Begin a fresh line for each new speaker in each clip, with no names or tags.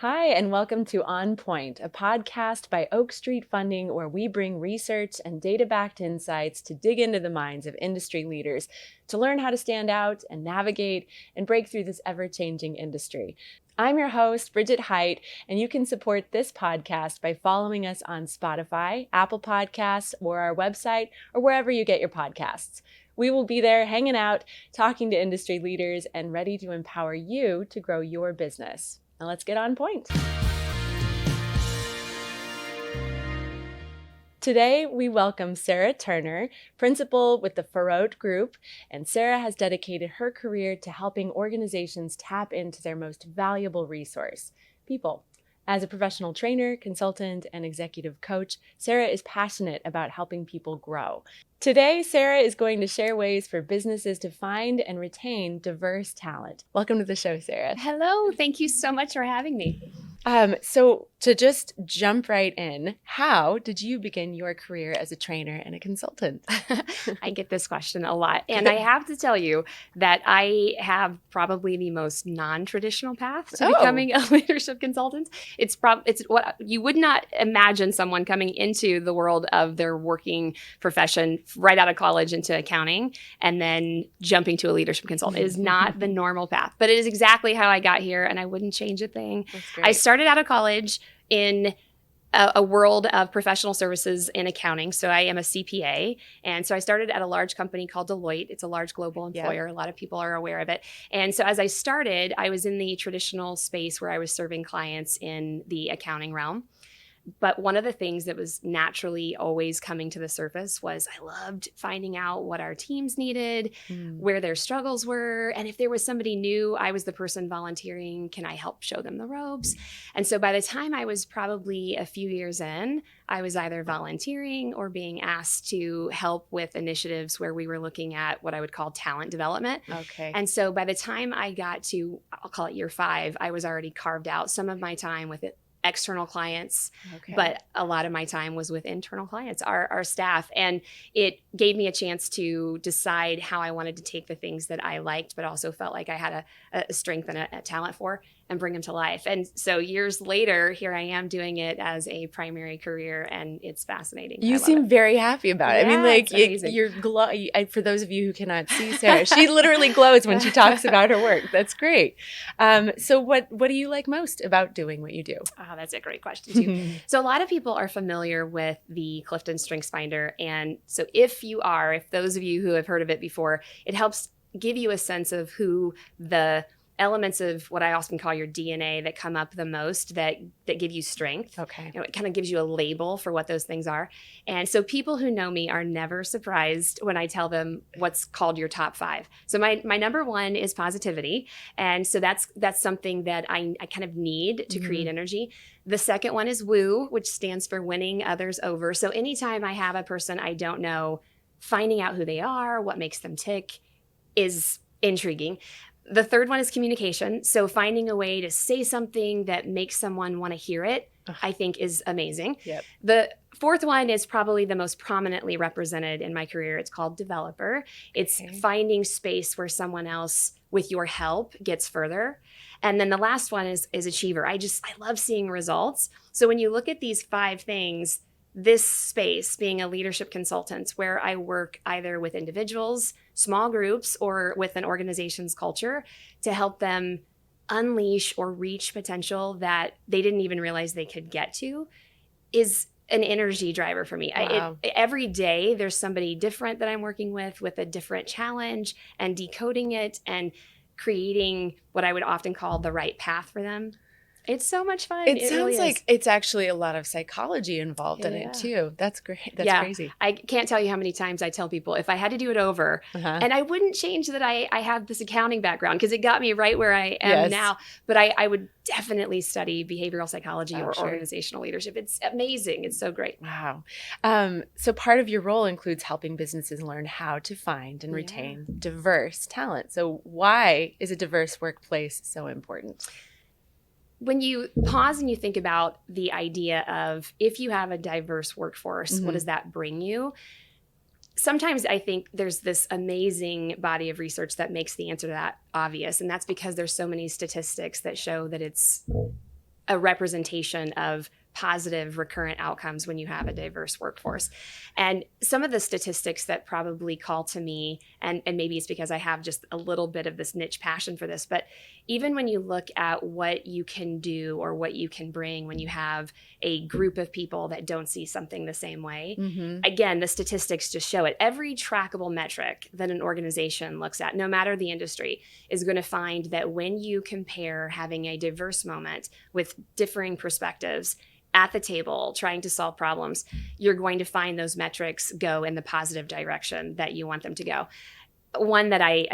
Hi, and welcome to On Point, a podcast by Oak Street Funding where we bring research and data-backed insights to dig into the minds of industry leaders to learn how to stand out and navigate and break through this ever-changing industry. I'm your host, Bridget Height, and you can support this podcast by following us on Spotify, Apple Podcasts, or our website, or wherever you get your podcasts. We will be there hanging out, talking to industry leaders, and ready to empower you to grow your business. Now let's get on point. Today, we welcome Sarah Turner, principal with the Faurote Group, and Sarah has dedicated her career to helping organizations tap into their most valuable resource, people. As a professional trainer, consultant, and executive coach, Sarah is passionate about helping people grow. Today, Sarah is going to share ways for businesses to find and retain diverse talent. Welcome to the show, Sarah.
Hello. Thank you so much for having me.
So to just jump right in, how did you begin your career as a trainer and a consultant?
I get this question a lot. And I have to tell you that I have probably the most non-traditional path to becoming a leadership consultant. It's what you would not imagine someone coming into the world of their working profession right out of college into accounting and then jumping to a leadership consultant. It is not the normal path, but it is exactly how I got here, and I wouldn't change a thing. I started out of college in a world of professional services in accounting. So I am a CPA. And so I started at a large company called Deloitte. It's a large global employer. A lot of people are aware of it. And so as I started, I was in the traditional space where I was serving clients in the accounting realm. But one of the things that was naturally always coming to the surface was I loved finding out what our teams needed, where their struggles were. And if there was somebody new, I was the person volunteering. Can I help show them the ropes? And so by the time I was probably a few years in, I was either volunteering or being asked to help with initiatives where we were looking at what I would call talent development.
Okay.
And so by the time I got to, I'll call it year 5, I was already carved out some of my time with it. External clients, but a lot of my time was with internal clients, our staff. And it gave me a chance to decide how I wanted to take the things that I liked, but also felt like I had a strength and a talent for and bring them to life. And so years later, here I am doing it as a primary career, and it's fascinating.
You seem very happy about it.
Yeah,
I mean, like you're for those of you who cannot see Sarah, she literally glows when she talks about her work. That's great. So what do you like most about doing what you do?
Oh, that's a great question too. So a lot of people are familiar with the Clifton StrengthsFinder. And so if those of you who have heard of it before, it helps give you a sense of who the elements of what I often call your DNA that come up the most that give you strength.
Okay.
It kind of gives you a label for what those things are. And so people who know me are never surprised when I tell them what's called your top 5. So my number 1 is positivity. And so that's something that I kind of need to create energy. The second one is woo, which stands for winning others over. So anytime I have a person I don't know, finding out who they are, what makes them tick is intriguing. The third one is communication. So finding a way to say something that makes someone want to hear it, I think is amazing.
Yep.
The fourth one is probably the most prominently represented in my career. It's called developer. It's finding space where someone else, with your help, gets further. And then the last one is achiever. I love seeing results. So when you look at these 5 things, this space being a leadership consultant where I work either with individuals, small groups, or with an organization's culture to help them unleash or reach potential that they didn't even realize they could get to is an energy driver for me.
Wow.
Every day there's somebody different that I'm working with a different challenge, and decoding it and creating what I would often call the right path for them. It's so much fun.
It sounds really like it's actually a lot of psychology involved in it too. That's great. That's crazy.
I can't tell you how many times I tell people if I had to do it over, and I wouldn't change that I have this accounting background because it got me right where I am now, but I would definitely study behavioral psychology or organizational leadership. It's amazing. It's so great.
Wow. So part of your role includes helping businesses learn how to find and retain diverse talent. So why is a diverse workplace so important?
When you pause and you think about the idea of if you have a diverse workforce, what does that bring you? Sometimes I think there's this amazing body of research that makes the answer to that obvious. And that's because there's so many statistics that show that it's a representation of positive recurrent outcomes when you have a diverse workforce. And some of the statistics that probably call to me, and maybe it's because I have just a little bit of this niche passion for this, but even when you look at what you can do or what you can bring when you have a group of people that don't see something the same way, again, the statistics just show it. Every trackable metric that an organization looks at, no matter the industry, is going to find that when you compare having a diverse moment with differing perspectives at the table trying to solve problems, you're going to find those metrics go in the positive direction that you want them to go. One that I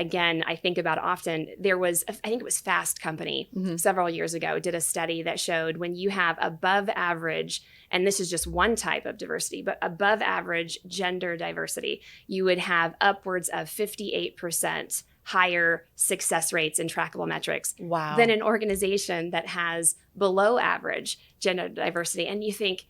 think about often, there was, I think it was Fast Company several years ago, did a study that showed when you have above average, and this is just one type of diversity, but above average gender diversity, you would have upwards of 58% higher success rates in trackable metrics than an organization that has below average gender diversity. And you think,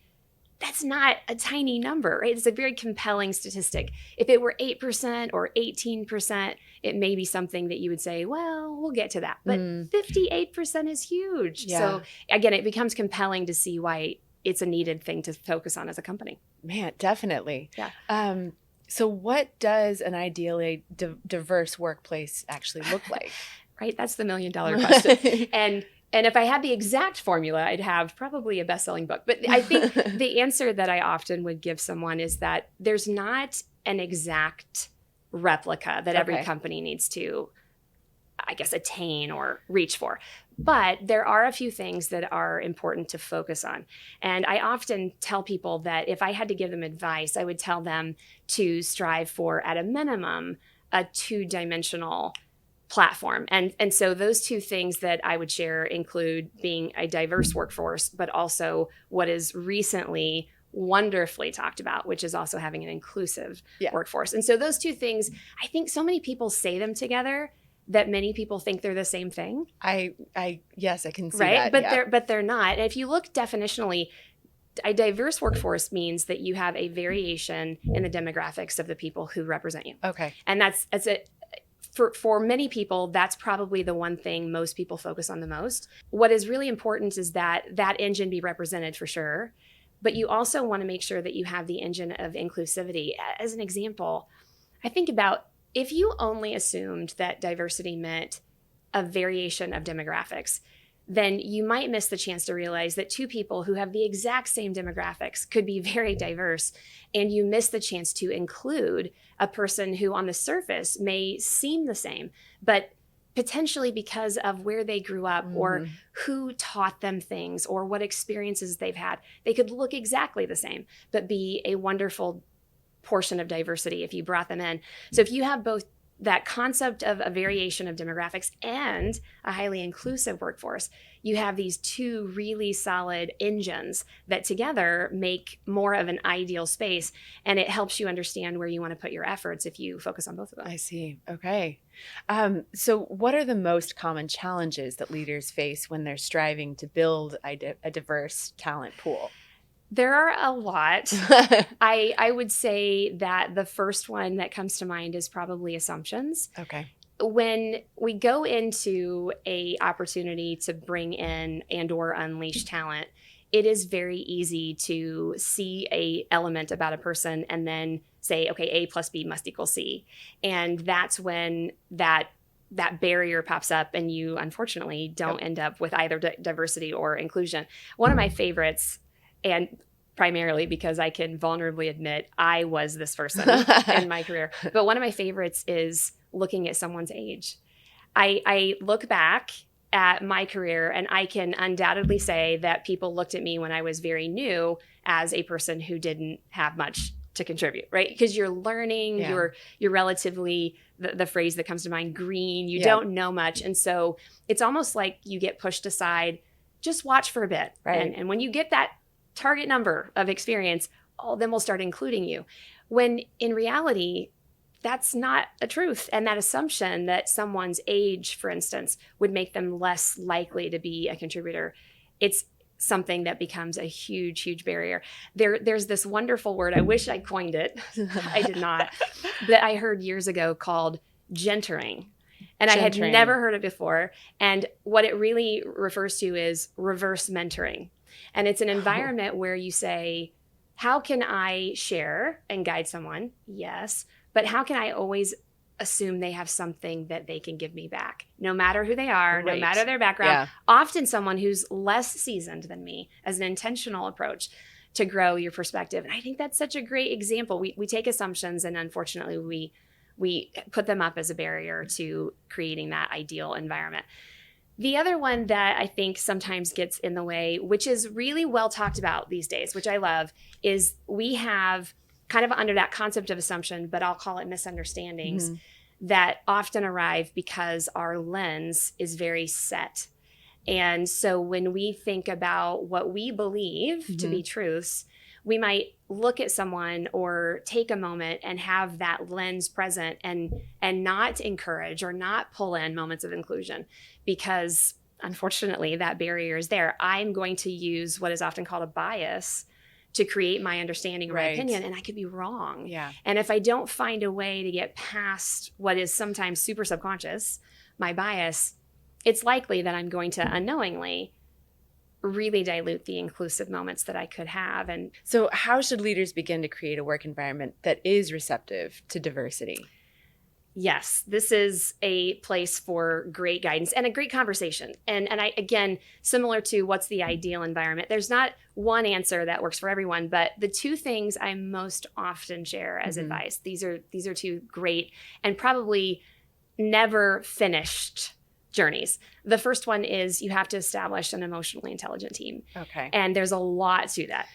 that's not a tiny number, right? It's a very compelling statistic. If it were 8% or 18%, it may be something that you would say, well, we'll get to that. But 58% is huge.
Yeah.
So again, it becomes compelling to see why it's a needed thing to focus on as a company.
Man, definitely.
Yeah.
So what does an ideally diverse workplace actually look like?
Right? That's the $1 million question. And if I had the exact formula, I'd have probably a best-selling book. But I think the answer that I often would give someone is that there's not an exact replica that every company needs to, I guess, attain or reach for. But there are a few things that are important to focus on. And I often tell people that if I had to give them advice, I would tell them to strive for, at a minimum, a 2-dimensional platform. And so those two things that I would share include being a diverse workforce, but also what is recently wonderfully talked about, which is also having an inclusive workforce. And so those two things, I think so many people say them together that many people think they're the same thing.
Yes, I can see
that.
Right?
But they're not. And if you look definitionally, a diverse workforce means that you have a variation in the demographics of the people who represent you.
Okay.
And that's it. For many people, that's probably the one thing most people focus on the most. What is really important is that engine be represented for sure, but you also want to make sure that you have the engine of inclusivity. As an example, I think about if you only assumed that diversity meant a variation of demographics, then you might miss the chance to realize that two people who have the exact same demographics could be very diverse, and you miss the chance to include a person who on the surface may seem the same, but potentially because of where they grew up or who taught them things or what experiences they've had, they could look exactly the same, but be a wonderful portion of diversity if you brought them in. So if you have both that concept of a variation of demographics and a highly inclusive workforce, you have these two really solid engines that together make more of an ideal space, and it helps you understand where you want to put your efforts if you focus on both of them.
I see. Okay. So what are the most common challenges that leaders face when they're striving to build a diverse talent pool?
There are a lot. I would say that the first one that comes to mind is probably assumptions.
Okay.
When we go into a opportunity to bring in and or unleash talent, it is very easy to see a element about a person and then say, okay, A plus B must equal C. And that's when that barrier pops up and you unfortunately don't end up with either diversity or inclusion. One of my favorites, and primarily because I can vulnerably admit I was this person in my career. But one of my favorites is looking at someone's age. I look back at my career and I can undoubtedly say that people looked at me when I was very new as a person who didn't have much to contribute, right? Because you're learning, you're relatively, the phrase that comes to mind, green, you don't know much. And so it's almost like you get pushed aside, just watch for a bit.
Right.
And when you get that target number of experience, then we'll start including you. When in reality, that's not a truth. And that assumption that someone's age, for instance, would make them less likely to be a contributor, it's something that becomes a huge, huge barrier. There's this wonderful word, I wish I coined it, I did not, that I heard years ago called gentering. And I had
Mentoring.
never heard it before. And what it really refers to is reverse mentoring. And it's an environment where you say, how can I share and guide someone? Yes. But how can I always assume they have something that they can give me back, no matter who they are, no
Right.
matter their background,
Yeah.
often someone who's less seasoned than me, as an intentional approach to grow your perspective. And I think that's such a great example. We take assumptions, and unfortunately we put them up as a barrier to creating that ideal environment. The other one that I think sometimes gets in the way, which is really well talked about these days, which I love, is we have kind of under that concept of assumption, but I'll call it misunderstandings, that often arrive because our lens is very set. And so when we think about what we believe to be truths, we might look at someone or take a moment and have that lens present and not encourage or not pull in moments of inclusion, because unfortunately that barrier is there. I'm going to use what is often called a bias to create my understanding or my opinion, and I could be wrong.
Yeah.
And if I don't find a way to get past what is sometimes super subconscious, my bias, it's likely that I'm going to unknowingly really dilute the inclusive moments that I could have. And
so how should leaders begin to create a work environment that is receptive to diversity?
yes, this is a place for great guidance and a great conversation. And I, again, similar to what's the ideal environment, there's not one answer that works for everyone, but the two things I most often share as advice, these are two great and probably never finished journeys. The first one is you have to establish an emotionally intelligent team.
Okay.
And there's a lot to that.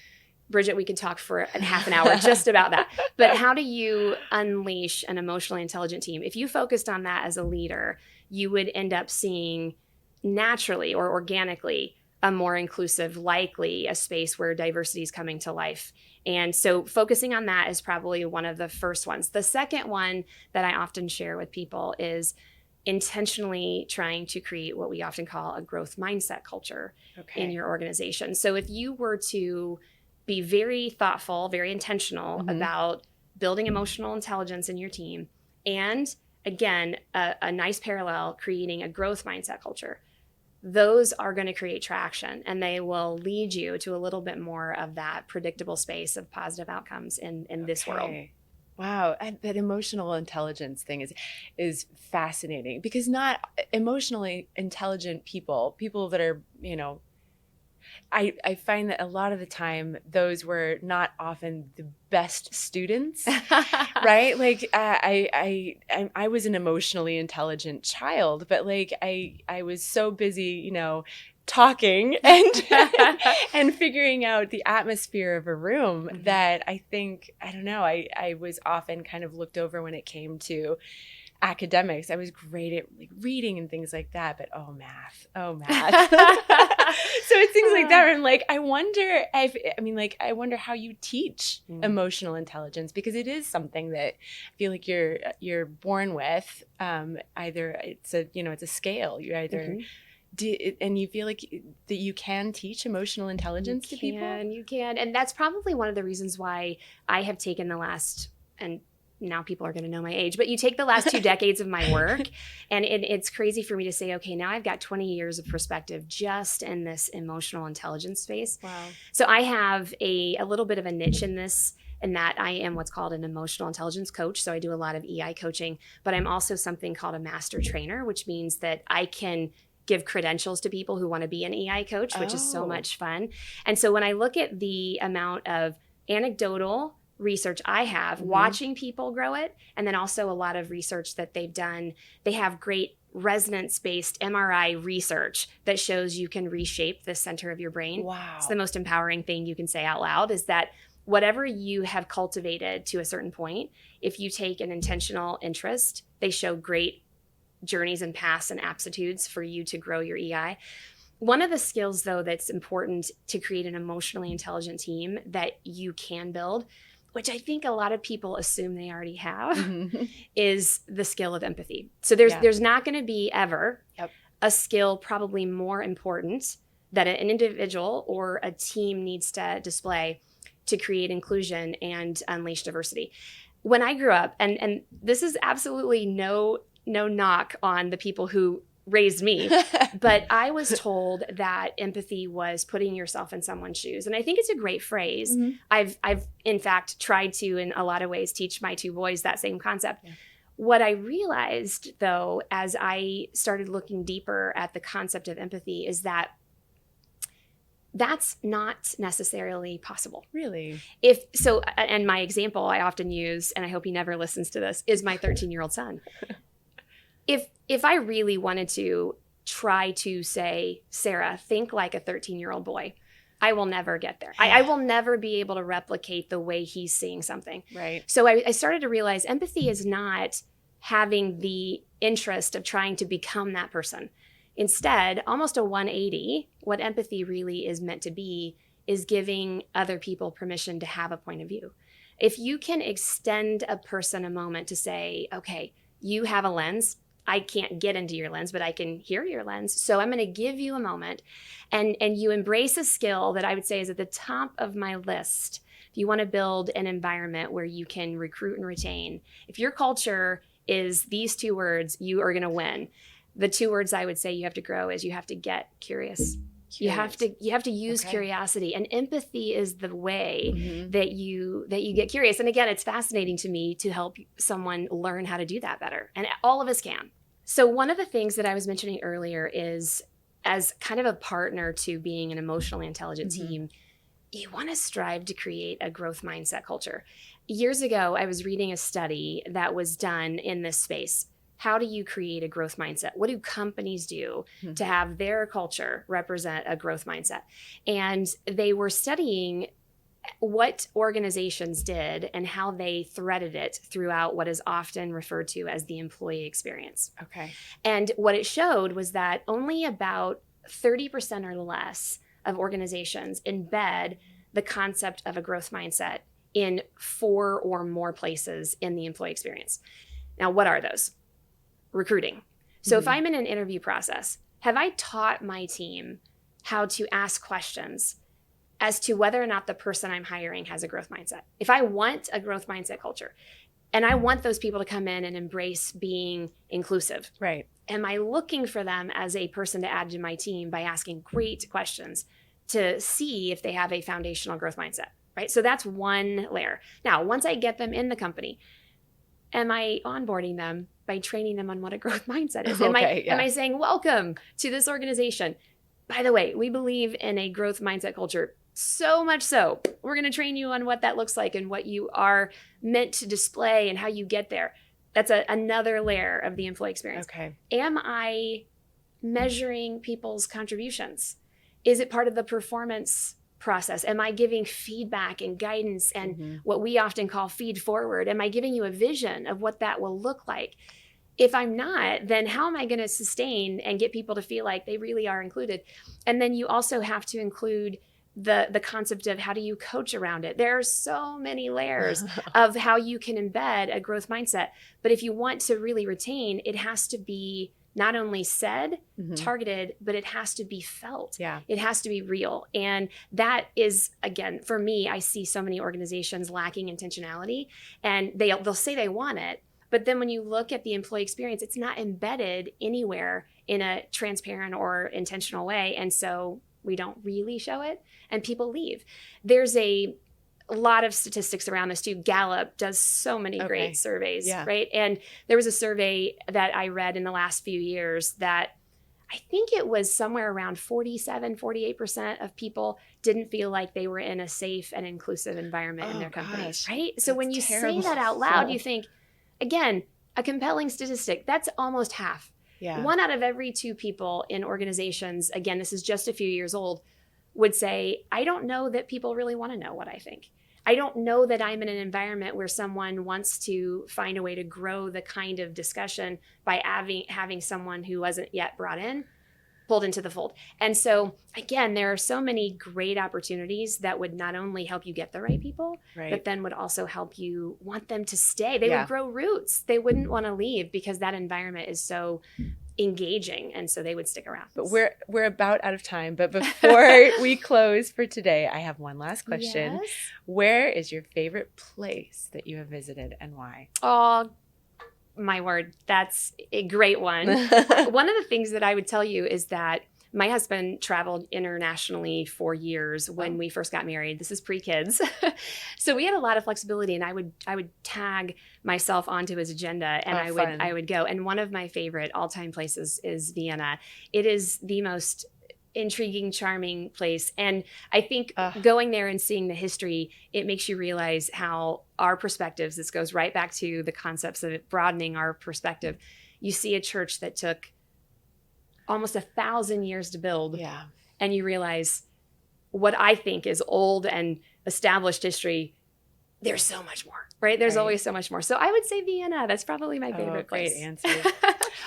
Bridget, we could talk for a half an hour just about that. But how do you unleash an emotionally intelligent team? If you focused on that as a leader, you would end up seeing naturally or organically a more inclusive, likely a space where diversity is coming to life. And so focusing on that is probably one of the first ones. The second one that I often share with people is intentionally trying to create what we often call a growth mindset culture in your organization. So if you were to be very thoughtful, very intentional about building emotional intelligence in your team, and again, a nice parallel, creating a growth mindset culture, those are going to create traction, and they will lead you to a little bit more of that predictable space of positive outcomes in this world.
Wow, that emotional intelligence thing is fascinating, because not emotionally intelligent people that are, I find that a lot of the time those were not often the best students, right? Like I was an emotionally intelligent child, but like I was so busy, talking and and figuring out the atmosphere of a room that I think, I don't know, I was often kind of looked over when it came to academics. I was great at like reading and things like that, but math. So it's things like that where I'm like, I wonder how you teach emotional intelligence, because it is something that I feel like you're born with. Either it's a scale. You either and you feel like that you can teach emotional intelligence to people?
You can. And that's probably one of the reasons why I have taken the last, and now people are going to know my age, but you take the last 2 decades of my work, and it's crazy for me to say, okay, now I've got 20 years of perspective just in this emotional intelligence space.
Wow.
So I have a little bit of a niche in this, in that I am what's called an emotional intelligence coach. So I do a lot of EI coaching, but I'm also something called a master trainer, which means that I can give credentials to people who want to be an EI coach, which is so much fun. And so when I look at the amount of anecdotal research I have, watching people grow it, and then also a lot of research that they've done, they have great resonance-based MRI research that shows you can reshape the center of your brain.
Wow.
It's the most empowering thing you can say out loud, is that whatever you have cultivated to a certain point, if you take an intentional interest, they show great journeys and paths and aptitudes for you to grow your EI. One of the skills, though, that's important to create an emotionally intelligent team that you can build, which I think a lot of people assume they already have, is the skill of empathy. So there's not going to be ever a skill probably more important that an individual or a team needs to display to create inclusion and unleash diversity. When I grew up, and this is absolutely no no knock on the people who raised me, but I was told that empathy was putting yourself in someone's shoes. And I think it's a great phrase.
Mm-hmm.
I've in fact tried to, in a lot of ways, teach my two boys that same concept.
Yeah.
What I realized, though, as I started looking deeper at the concept of empathy, is that that's not necessarily possible.
Really?
And my example I often use, and I hope he never listens to this, is my 13-year-old son. If I really wanted to try to say, Sarah, think like a 13-year-old boy, I will never get there. I will never be able to replicate the way he's seeing something.
Right.
So I started to realize empathy is not having the interest of trying to become that person. Instead, almost a 180, what empathy really is meant to be is giving other people permission to have a point of view. If you can extend a person a moment to say, okay, you have a lens. I can't get into your lens, but I can hear your lens. So I'm going to give you a moment, and you embrace a skill that I would say is at the top of my list. If you want to build an environment where you can recruit and retain, if your culture is these 2 words, you are going to win. The 2 words I would say you have to grow is you have to get curious. You have to use curiosity, and empathy is the way that you get curious. And again, it's fascinating to me to help someone learn how to do that better, and all of us can. So one of the things that I was mentioning earlier is, as kind of a partner to being an emotionally intelligent team, you want to strive to create a growth mindset culture. Years ago, I was reading a study that was done in this space. How do you create a growth mindset? What do companies do to have their culture represent a growth mindset? And they were studying what organizations did and how they threaded it throughout what is often referred to as the employee experience.
Okay.
And what it showed was that only about 30% or less of organizations embed the concept of a growth mindset in 4 or more places in the employee experience. Now, what are those? Recruiting. So if I'm in an interview process, have I taught my team how to ask questions as to whether or not the person I'm hiring has a growth mindset? If I want a growth mindset culture and I want those people to come in and embrace being inclusive,
right?
Am I looking for them as a person to add to my team by asking great questions to see if they have a foundational growth mindset, right? So that's one layer. Now, once I get them in the company, am I onboarding them by training them on what a growth mindset is? Am I saying, welcome to this organization? By the way, we believe in a growth mindset culture, so much so we're going to train you on what that looks like and what you are meant to display and how you get there. That's another layer of the employee experience.
Okay.
Am I measuring people's contributions? Is it part of the performance process? Am I giving feedback and guidance and what we often call feed forward? Am I giving you a vision of what that will look like? If I'm not, then how am I going to sustain and get people to feel like they really are included? And then you also have to include the concept of how do you coach around it. There are so many layers of how you can embed a growth mindset. But if you want to really retain, it has to be not only said, targeted, but it has to be felt.
Yeah.
It has to be real. And that is, again, for me, I see so many organizations lacking intentionality, and they'll say they want it, but then when you look at the employee experience, it's not embedded anywhere in a transparent or intentional way. And so we don't really show it, and people leave. There's a lot of statistics around this too. Gallup does so many great surveys, right? And there was a survey that I read in the last few years that I think it was somewhere around 48% of people didn't feel like they were in a safe and inclusive environment in their companies, right? So when you say that out loud, you think, again, a compelling statistic, that's almost half.
Yeah.
1 out of every 2 people in organizations, again, this is just a few years old, would say, I don't know that people really want to know what I think. I don't know that I'm in an environment where someone wants to find a way to grow the kind of discussion by having someone who wasn't yet brought in, pulled into the fold. And so, again, there are so many great opportunities that would not only help you get the right people, but then would also help you want them to stay. They would grow roots. They wouldn't want to leave because that environment is so engaging, and so they would stick around.
But we're about out of time. But before we close for today, I have one last question. Where is your favorite place that you have visited and why?
Oh, My word, that's a great one. One of the things that I would tell you is that my husband traveled internationally for years when we first got married. This is pre-kids. So we had a lot of flexibility, and I would tag myself onto his agenda, and I would go. And one of my favorite all-time places is Vienna. It is the most intriguing, charming place. And I think going there and seeing the history, it makes you realize how our perspectives, this goes right back to the concepts of it broadening our perspective. You see a church that took almost 1,000 years to build.
Yeah.
And you realize what I think is old and established history, there's so much more, right? There's always so much more. So I would say Vienna. That's probably my favorite place.
Great answer.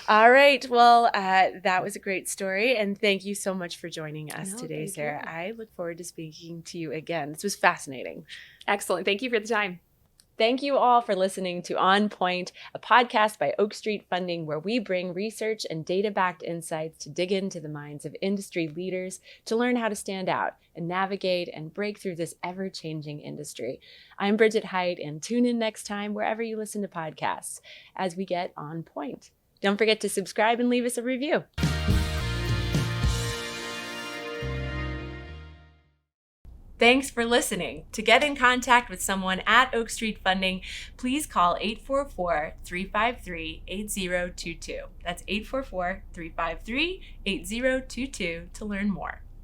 All right. Well, that was a great story. And thank you so much for joining us today, Sarah. I look forward to speaking to you again. This was fascinating.
Excellent. Thank you for the time.
Thank you all for listening to On Point, a podcast by Oak Street Funding, where we bring research and data-backed insights to dig into the minds of industry leaders to learn how to stand out and navigate and break through this ever-changing industry. I'm Bridget Height, and tune in next time wherever you listen to podcasts as we get on point. Don't forget to subscribe and leave us a review. Thanks for listening. To get in contact with someone at Oak Street Funding, please call 844-353-8022. That's 844-353-8022 to learn more.